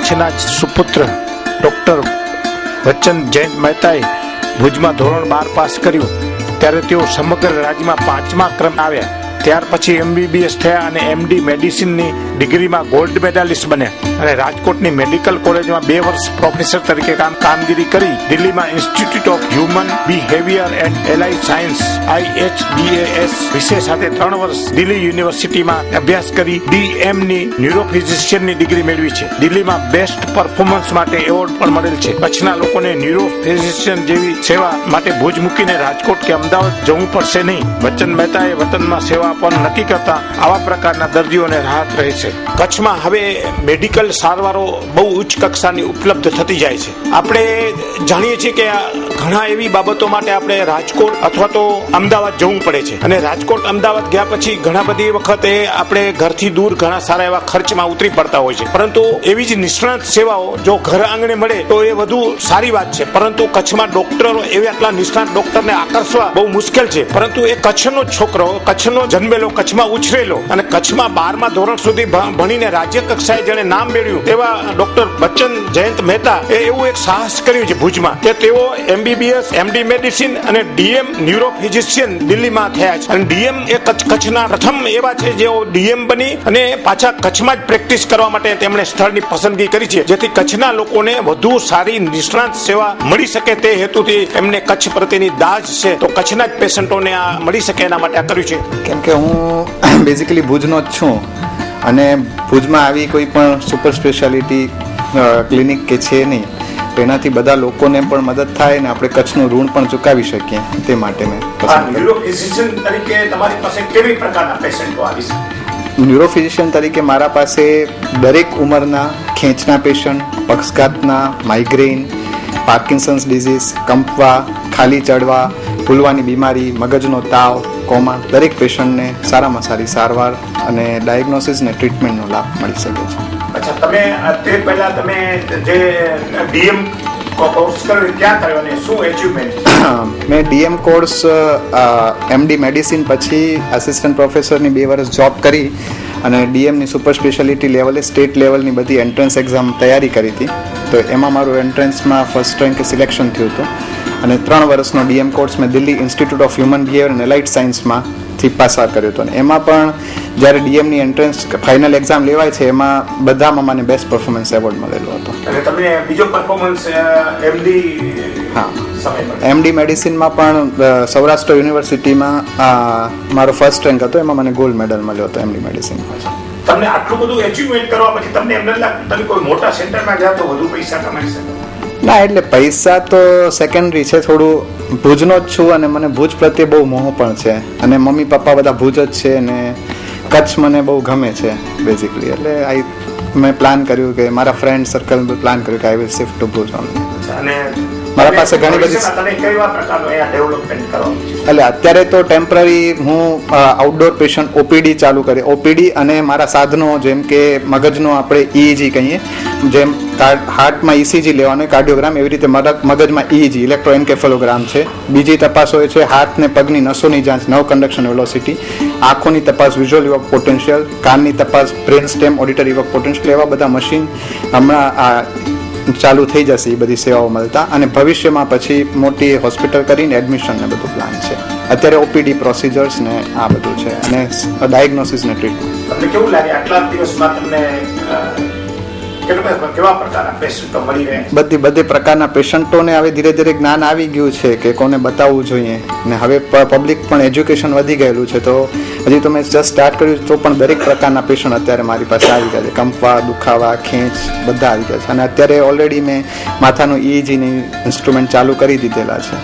કચ્છના જ સુપુત્ર ડોક્ટર વચન જયંત મહેતાએ ભુજમાં ધોરણ 12 પાસ કર્યું ત્યારે તેઓ સમગ્ર રાજ્યમાં 5મા ક્રમે આવ્યા. ત્યાર પછી MBBS થયા અને MD મેડિસિનની ડિગ્રીમાં ગોલ્ડ મેડાલિસ્ટ બન્યા અને રાજકોટની મેડિકલ કોલેજમાં 2 વર્ષ પ્રોફેસર તરીકે કામગીરી કરી. દિલ્હીમાં institute of human behaviour and allied science IHBAS વિષય સાથે 3 વર્ષ દિલ્હી યુનિવર્સિટીમાં અભ્યાસ કરી DMની ન્યુરોફિઝિશિયનની ડિગ્રી મેળવી છે. દિલ્હીમાં બેસ્ટ પરફોર્મન્સ માટે એવોર્ડ પણ મળેલ છે. કચ્છના લોકોને ન્યુરોફિઝિશિયન જેવી સેવા માટે ભુજ મૂકીને રાજકોટ કે અમદાવાદ જવું પડશે નહીં. વચન મહેતાએ વતનમાં સેવા પણ નક્કી કરતા આવા પ્રકારના દર્દીઓને રાહત રહે છે. કચ્છમાં હવે મેડિકલ સારવારો બહુ ઉચ્ચ કક્ષાની ઉપલબ્ધ થતી જાય છે. આપણે જાણીએ છીએ કે ઘણા એવી બાબતો માટે આપણે રાજકોટ અથવા તો અમદાવાદ જવું પડે છે અને રાજકોટ અમદાવાદ ગયા પછી ઘણા બધી વખતે આપણે ઘરથી દૂર ઘણા સારા એવા ખર્ચમાં ઉતરી પડતા હોય છે. પરંતુ એવી જ નિષ્ણાત સેવાઓ જો ઘર આંગણે મળે તો એ વધુ સારી વાત છે. પરંતુ કચ્છમાં ડોક્ટરો એવા આટલા નિષ્ણાત ડોક્ટરને આકર્ષવા બહુ મુશ્કેલ છે. પરંતુ એ કચ્છનો છોકરો, કચ્છનો જન્મેલો, કચ્છમાં ઉછરેલો અને કચ્છમાં 12મા ધોરણ સુધી ભણીને રાજ્ય કક્ષાએ જેણે નામ મેળવ્યું તેવા ડોક્ટર બચ્ચન જયંત મહેતા એ એવું એક સાહસ કર્યું છે ભુજમાં કે તેઓ MBBS MD મેડિસિન અને DM ન્યુરોફિઝિશિયન દિલ્હીમાં થયા છે. અને DM એ કચ્છના પ્રથમ એવા છે જેઓ DM બની અને પાછા કચ્છમાં જ પ્રેક્ટિસ કરવા માટે તેમણે સ્થળની પસંદગી કરી છે જેથી કચ્છના લોકોને વધુ સારી નિષ્ણાત સેવા મળી શકે તે હેતુથી એમને કચ્છ પ્રત્યેની દાજ છે તો કચ્છના જ પેશન્ટોને આ મળી શકે એના માટે આ કર્યું છે. કેમ કે હું બેઝિકલી ભુજનો જ છું અને ભુજમાં આવી કોઈ પણ સુપર સ્પેશિયાલિટી ક્લિનિક કે છે નહીં તો એનાથી બધા લોકોને પણ મદદ થાય ને આપણે કચ્છનું ઋણ પણ ચૂકાવી શકીએ તે માટે મેં ન્યુરોફિઝિશિયન તરીકે મારા પાસે દરેક ઉંમરના ખેંચના પેશન્ટ, પક્ષઘાતના, માઇગ્રેન, પાર્કિન્સન્સ ડિઝીઝ, કંપવા, ખાલી ચડવા, ભૂલવાની બીમારી, મગજનો તાવ, કોમા દરેક પેશન્ટને સારામાં સારી સારવાર અને ડાયગ્નોસિસ ને ટ્રીટમેન્ટનો લાભ મળી શકે છે. અચ્છા, તમે તે પહેલા તમે જે DM કોર્સ કર્યો ક્યાં કર્યો અને શું અચીવમેન્ટ? મેં DM કોર્સ MD મેડિસિન પછી આસિસ્ટન્ટ પ્રોફેસરની 2 વર્ષ જોબ કરી અને DMની સુપર સ્પેશિયાલિટી લેવલે સ્ટેટ લેવલની બધી એન્ટ્રન્સ એક્ઝામ તૈયારી કરી હતી. તો એમાં મારું એન્ટ્રન્સમાં ફર્સ્ટ રેન્ક સિલેક્શન થયું હતું અને 3 વર્ષનો DM કોર્સ મેં Delhi institute of human behaviour and allied સાયન્સમાંથી પસાર કર્યો હતો. અને એમાં પણ જ્યારે DMની એન્ટ્રન્સ ફાઇનલ એક્ઝામ લેવાય છે એમાં બધામાં મને બેસ્ટ પરફોર્મન્સ એવોર્ડ મળેલો હતો. અને તમને બીજો પરફોર્મન્સ MD મેડિસિનમાં પણ સૌરાષ્ટ્ર યુનિવર્સિટીમાં મારો ફર્સ્ટ રેન્ક હતો, એમાં મને ગોલ્ડ મેડલ મળ્યો હતો MD મેડિસિનમાં. તમને આટલું બધું અચીવમેન્ટ કરવા પછી તમને એમ નથી લાગતું તમે કોઈ મોટા સેન્ટરમાં ગયા તો વધુ પૈસા કમાઈ શકો? ના, એટલે પૈસા તો સેકન્ડરી છે. થોડું ભુજનો જ છું અને મને ભુજ પ્રત્યે બહુ મોહ પણ છે અને મમ્મી પપ્પા બધા ભુજ જ છે અને કચ્છ મને બહુ ગમે છે બેઝિકલી. એટલે મેં પ્લાન કર્યું કે મારા ફ્રેન્ડ સર્કલ પ્લાન કર્યું કે I will shift to Bhuj only. અને મારા પાસે ઘણી બધી એટલે અત્યારે તો ટેમ્પરરી હું આઉટડોર પેશન્ટ OPD ચાલુ કરી OPD અને મારા સાધનો જેમ કે મગજનો આપણે EEG કહીએ, જેમ હાર્ટમાં ECG લેવાનો કાર્ડિયોગ્રામ, એવી રીતે મગજમાં EEG ઇલેક્ટ્રોએન્કેફેલોગ્રામ છે. બીજી તપાસ હોય છે હાથ ને પગની નસોની જાંચ, નર્વ કંડક્શન વેલોસિટી, આંખોની તપાસ વિઝ્યુઅલ ઇવોક પોટેન્શિયલ, કાનની તપાસ બ્રેન સ્ટેમ ઓડિટરી ઇવોક પોટેન્શિયલ, એવા બધા મશીન હમણાં ચાલુ થઈ જશે એ બધી સેવાઓ મળતા અને ભવિષ્યમાં પછી મોટી હોસ્પિટલ કરીને એડમિશન ને બધું પ્લાન છે. અત્યારે OPD પ્રોસિજર્સ ને આ બધું છે અને ડાયગ્નોસિસ ને ટ્રીટમેન્ટ. તમને કેવું લાગે આટલા દિવસમાં તમને કેવા પ્રકારના પેશન્ટો મળી રહ્યા? બધી પ્રકારના પેશન્ટોને હવે ધીરે ધીરે જ્ઞાન આવી ગયું છે કે કોને બતાવવું જોઈએ ને હવે પબ્લિક પણ એજ્યુકેશન વધી ગયેલું છે. તો હજી તો મેં જસ્ટ સ્ટાર્ટ કર્યું તો પણ દરેક પ્રકારના પેશન્ટ અત્યારે મારી પાસે આવી ગયા છે. કંપવા, દુખાવા, ખેંચ બધા આવી ગયા છે અને અત્યારે ઓલરેડી મેં માથાનું EEGની ઇન્સ્ટ્રુમેન્ટ ચાલુ કરી દીધેલા છે.